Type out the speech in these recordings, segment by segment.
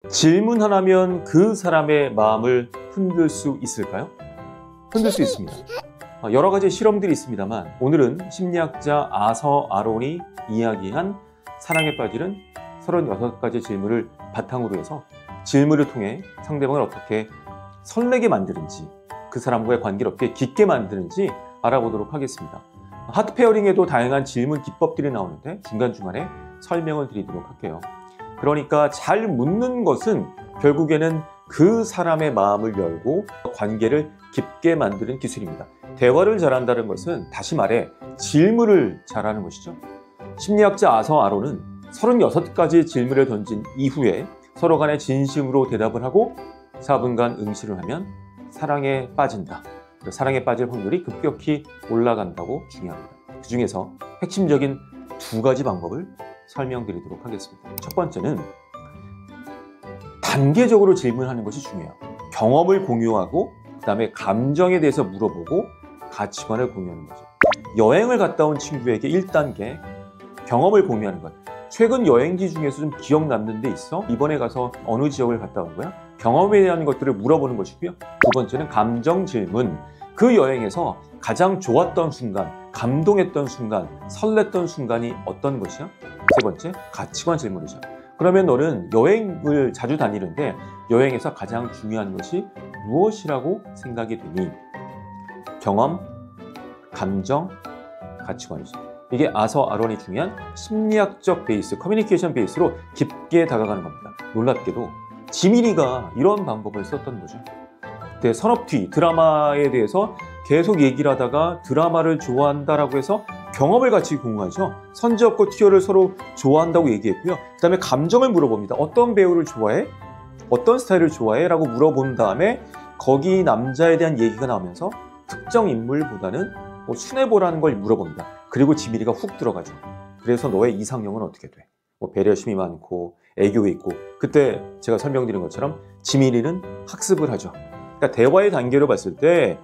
질문 하나면 그 사람의 마음을 흔들 수 있을까요? 흔들 수 있습니다. 여러 가지 실험들이 있습니다만 오늘은 심리학자 아서 아론이 이야기한 사랑에 빠지는 36가지 질문을 바탕으로 해서 질문을 통해 상대방을 어떻게 설레게 만드는지, 그 사람과의 관계를 어떻게 깊게 만드는지 알아보도록 하겠습니다. 하트 페어링에도 다양한 질문 기법들이 나오는데 중간중간에 설명을 드리도록 할게요. 그러니까 잘 묻는 것은 결국에는 그 사람의 마음을 열고 관계를 깊게 만드는 기술입니다. 대화를 잘한다는 것은 다시 말해 질문을 잘하는 것이죠. 심리학자 아서 아론은 36가지 질문을 던진 이후에 서로 간에 진심으로 대답을 하고 4분간 응시를 하면 사랑에 빠진다. 사랑에 빠질 확률이 급격히 올라간다고 중요합니다. 그 중에서 핵심적인 2가지 방법을 설명드리도록 하겠습니다. 첫 번째는 단계적으로 질문하는 것이 중요해요. 경험을 공유하고 그 다음에 감정에 대해서 물어보고 가치관을 공유하는 거죠. 여행을 갔다 온 친구에게 1단계 경험을 공유하는 것. 최근 여행지 중에서 좀 기억 남는 데 있어? 이번에 가서 어느 지역을 갔다 온 거야? 경험에 대한 것들을 물어보는 것이고요. 2번째는 감정 질문. 그 여행에서 가장 좋았던 순간, 감동했던 순간, 설렜던 순간이 어떤 것이야? 3번째, 가치관 질문이죠. 그러면 너는 여행을 자주 다니는데 여행에서 가장 중요한 것이 무엇이라고 생각이 되니? 경험, 감정, 가치관이죠. 이게 아서 아론이 중요한 심리학적 베이스, 커뮤니케이션 베이스로 깊게 다가가는 겁니다. 놀랍게도 지민이가 이런 방법을 썼던 거죠. 그때 선업튀, 드라마에 대해서 계속 얘기를 하다가 드라마를 좋아한다라고 해서 경험을 같이 공유하죠. 선지엽과 튀어를 서로 좋아한다고 얘기했고요. 그 다음에 감정을 물어봅니다. 어떤 배우를 좋아해? 어떤 스타일을 좋아해? 라고 물어본 다음에 거기 남자에 대한 얘기가 나오면서 특정 인물보다는 순해보라는 걸 물어봅니다. 그리고 지민이가 훅 들어가죠. 그래서 너의 이상형은 어떻게 돼? 배려심이 많고 애교가 있고. 그때 제가 설명드린 것처럼 지민이는 학습을 하죠. 그러니까 대화의 단계로 봤을 때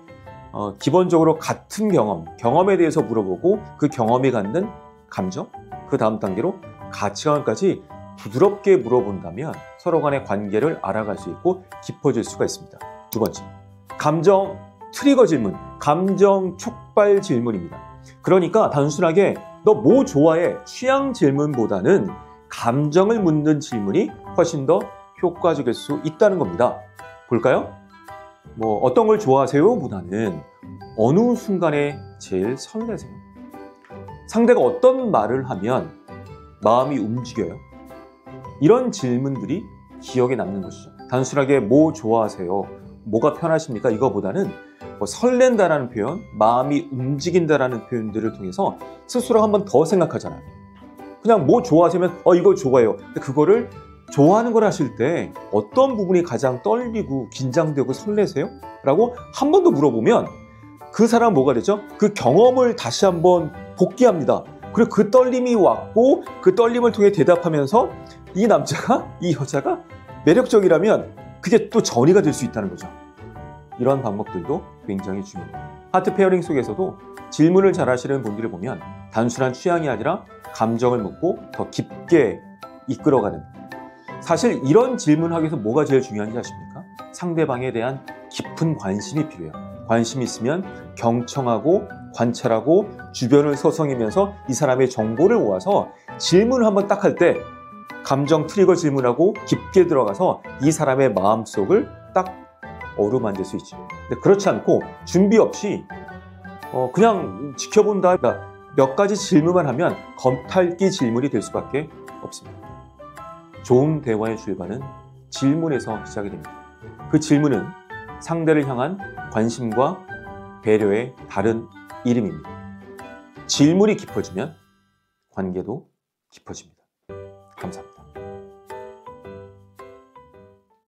기본적으로 같은 경험에 대해서 물어보고 그 경험이 갖는 감정, 그 다음 단계로 가치관까지 부드럽게 물어본다면 서로 간의 관계를 알아갈 수 있고 깊어질 수가 있습니다. 2번째, 감정 트리거 질문, 감정 촉발 질문입니다. 그러니까 단순하게 너 뭐 좋아해? 취향 질문보다는 감정을 묻는 질문이 훨씬 더 효과적일 수 있다는 겁니다. 볼까요? 어떤 걸 좋아하세요? 보다는 어느 순간에 제일 설레세요? 상대가 어떤 말을 하면 마음이 움직여요? 이런 질문들이 기억에 남는 것이죠. 단순하게 뭐 좋아하세요? 뭐가 편하십니까? 이거보다는 설렌다라는 표현, 마음이 움직인다라는 표현들을 통해서 스스로 한 번 더 생각하잖아요. 그냥 뭐 좋아하시면 이거 좋아해요. 근데 그거를 좋아하는 걸 하실 때 어떤 부분이 가장 떨리고 긴장되고 설레세요? 라고 한 번 더 물어보면 그 사람은 뭐가 되죠? 그 경험을 다시 한번 복귀합니다. 그리고 그 떨림이 왔고 그 떨림을 통해 대답하면서 이 남자가, 이 여자가 매력적이라면 그게 또 전이가 될 수 있다는 거죠. 이런 방법들도 굉장히 중요합니다. 하트 페어링 속에서도 질문을 잘 하시는 분들을 보면 단순한 취향이 아니라 감정을 묻고 더 깊게 이끌어가는, 사실 이런 질문을 하기 위해서 뭐가 제일 중요한지 아십니까? 상대방에 대한 깊은 관심이 필요해요. 관심이 있으면 경청하고 관찰하고 주변을 서성이면서 이 사람의 정보를 모아서 질문을 한번 딱 할 때 감정 트리거 질문하고 깊게 들어가서 이 사람의 마음속을 딱 어루만질 수 있죠. 근데 그렇지 않고 준비 없이 그냥 지켜본다, 그러니까 몇 가지 질문만 하면 겉핥기 질문이 될 수밖에 없습니다. 좋은 대화의 출발은 질문에서 시작이 됩니다. 그 질문은 상대를 향한 관심과 배려의 다른 이름입니다. 질문이 깊어지면 관계도 깊어집니다. 감사합니다.